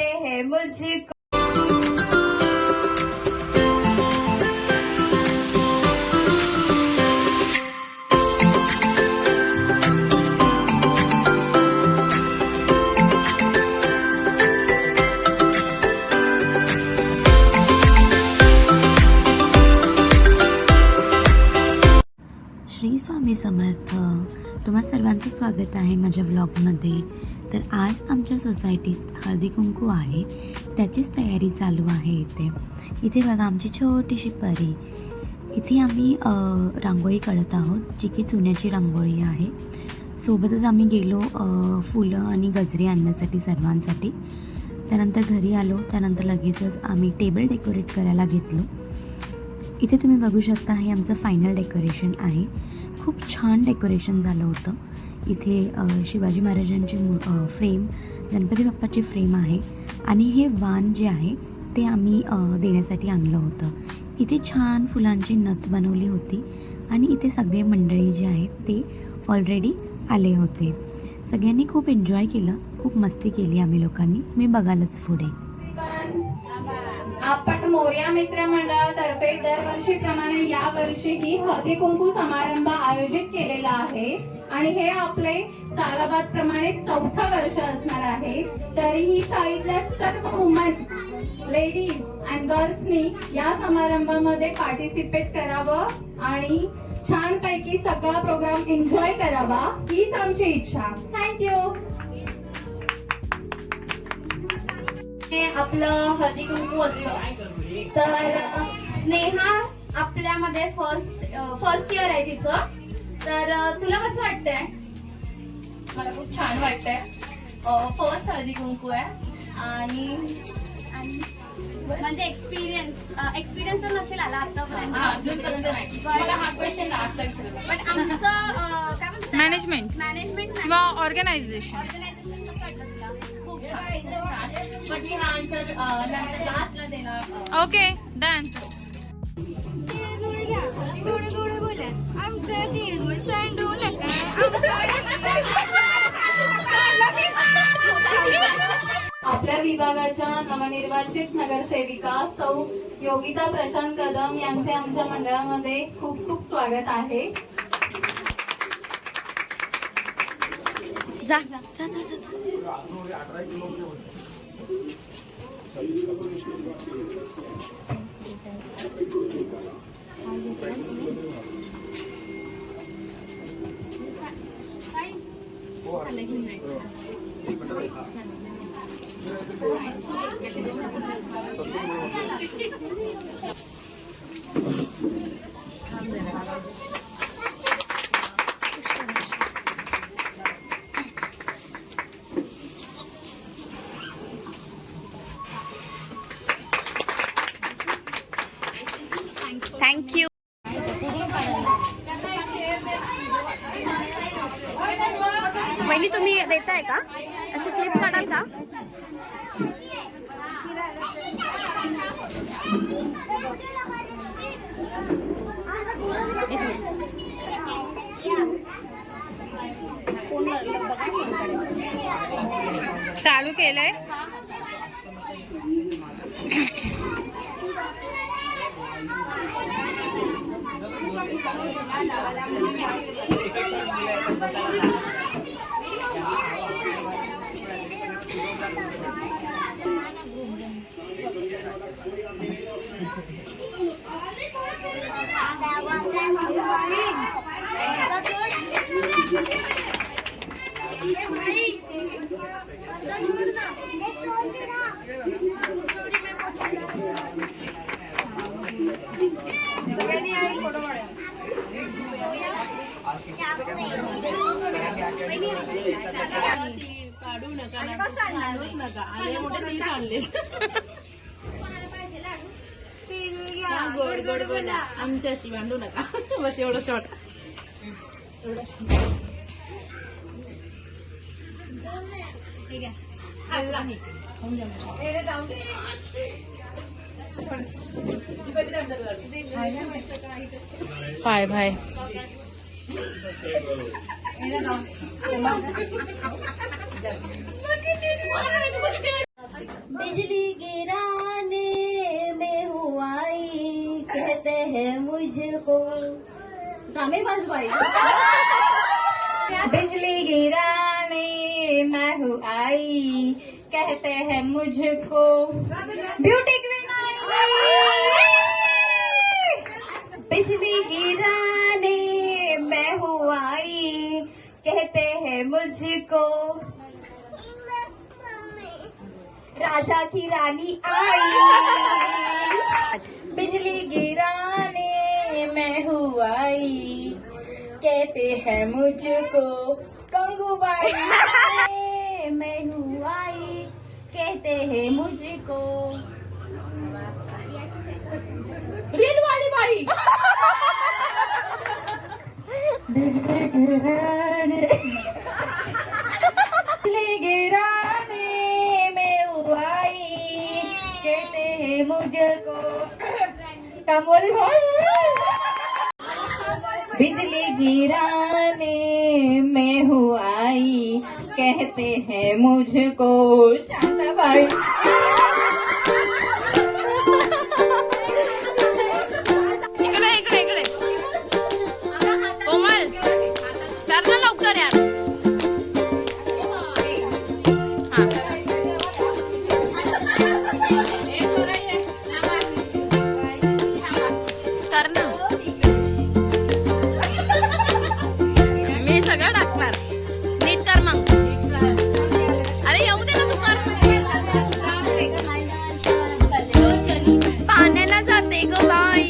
मिलते हैं मुझको। श्री स्वामी समर्थ. तुम्हा सर्वांचं स्वागत आहे माझ्या व्लॉगमध्ये. तर आज आमच्या सोसायटीत हळदी कुंकू आहे, त्याचीच तयारी चालू आहे. इथे बघा आमची छोटीशी परी. इथे आम्ही रांगोळी काढत आहोत, जी की चुन्याची रांगोळी आहे. सोबतच आम्ही गेलो फुलं आणि गजरे आणण्यासाठी सर्वांसाठी. त्यानंतर घरी आलो, त्यानंतर लगेचच आम्ही टेबल डेकोरेट करायला घेतलो. इथे तुम्ही बघू शकता हे आमचं फायनल डेकोरेशन आहे. खूप छान डेकोरेशन झालं होतं. इथे शिवाजी महाराजांची फ्रेम, गणपती बाप्पाची फ्रेम आहे आणि हे वाण जे आहे ते आम्ही देण्यासाठी आणलं होतं. इथे छान फुलांची नथ बनवली होती आणि इथे सगळे मंडळी जे आहेत ते ऑलरेडी आले होते. सगळ्यांनी खूप एन्जॉय केलं, खूप मस्ती केली आम्ही लोकांनी. तुम्ही बघालच पुढे. आपट मोर्या मित्र मंडळातर्फे दरवर्षीप्रमाणे या वर्षीही हळदी कुंकू समारंभ आयोजित केलेला आहे आणि हे आपले सालाबाद प्रमाणे 4थं वर्ष असणार आहे. तरीही चाळीतल्या सर्व वुमन, लेडीज अँड गर्ल्सनी या समारंभामध्ये पार्टिसिपेट करावं आणि छानपैकी सगळा प्रोग्राम एन्जॉय करावा हीच आमची इच्छा. थँक्यू. आपलं हळदी कुंकू असतं. तर स्नेहा आपल्यामध्ये फर्स्ट इयर आहे तिचं. तर तुला कसं वाटतंय? मला खूप छान वाटतंय. फर्स्ट हळदी कुंकू आहे आणि म्हणजे एक्सपिरियन्स तर नसेल आला आतापर्यंत. अजूनपर्यंत नाही. मला हा क्वेश्चन लास्ट विचारला. पण आमचं काय म्हणतात मॅनेजमेंट किंवा ऑर्गनायझेशन कसं वाटलं तुला? खूप छान. पण मी हा आन्सर नंतर लास्टला देणार. Okay done. गोड बोला. आमच्या तिळगुळ सांडू नका. आपल्या विभागाच्या नवनिर्वाचित नगरसेविका सौ योगिता प्रशांत कदम यांचे आमच्या मंडळामध्ये खूप खूप स्वागत आहे. जा. थँक्यू. वहिनी तुम्ही देताय का? अशी क्लिप काढाल का? चालू केलंय. काढू नका. आले मोठे तीच आणले. गोड गोड बोला. आमच्याशी भांडू नका. बस एवढं शॉर्ट. ठीक आहे. Bye bye. मुझको गामे बाई बिजली गिराने मैं हूँ आई, कहते हैं मुझको ब्यूटी क्वीन आई। बिजली गिराने मैं हूँ आई, कहते हैं मुझको राजा की रानी आई। बिजली गिराने मैं हूँ आई, कहते हैं मुझको कंगूबाई। मैं हूँ आई, कहते हैं मुझको रेल वाली बाई। बिजली गिराने में हूँ आई, कहते हैं मुझको कामवाली भाई। बिजली गिराने में हूँ आई, कहते हैं मुझको शांता बाई। इकडे इकडे इकडे कोमल कर ना लवकर यार. हा. कर ना. मी सगळं टाकणार. नीट कर मग. अरे येऊ दे ना तू कर. पाण्याला जाते ग बाई.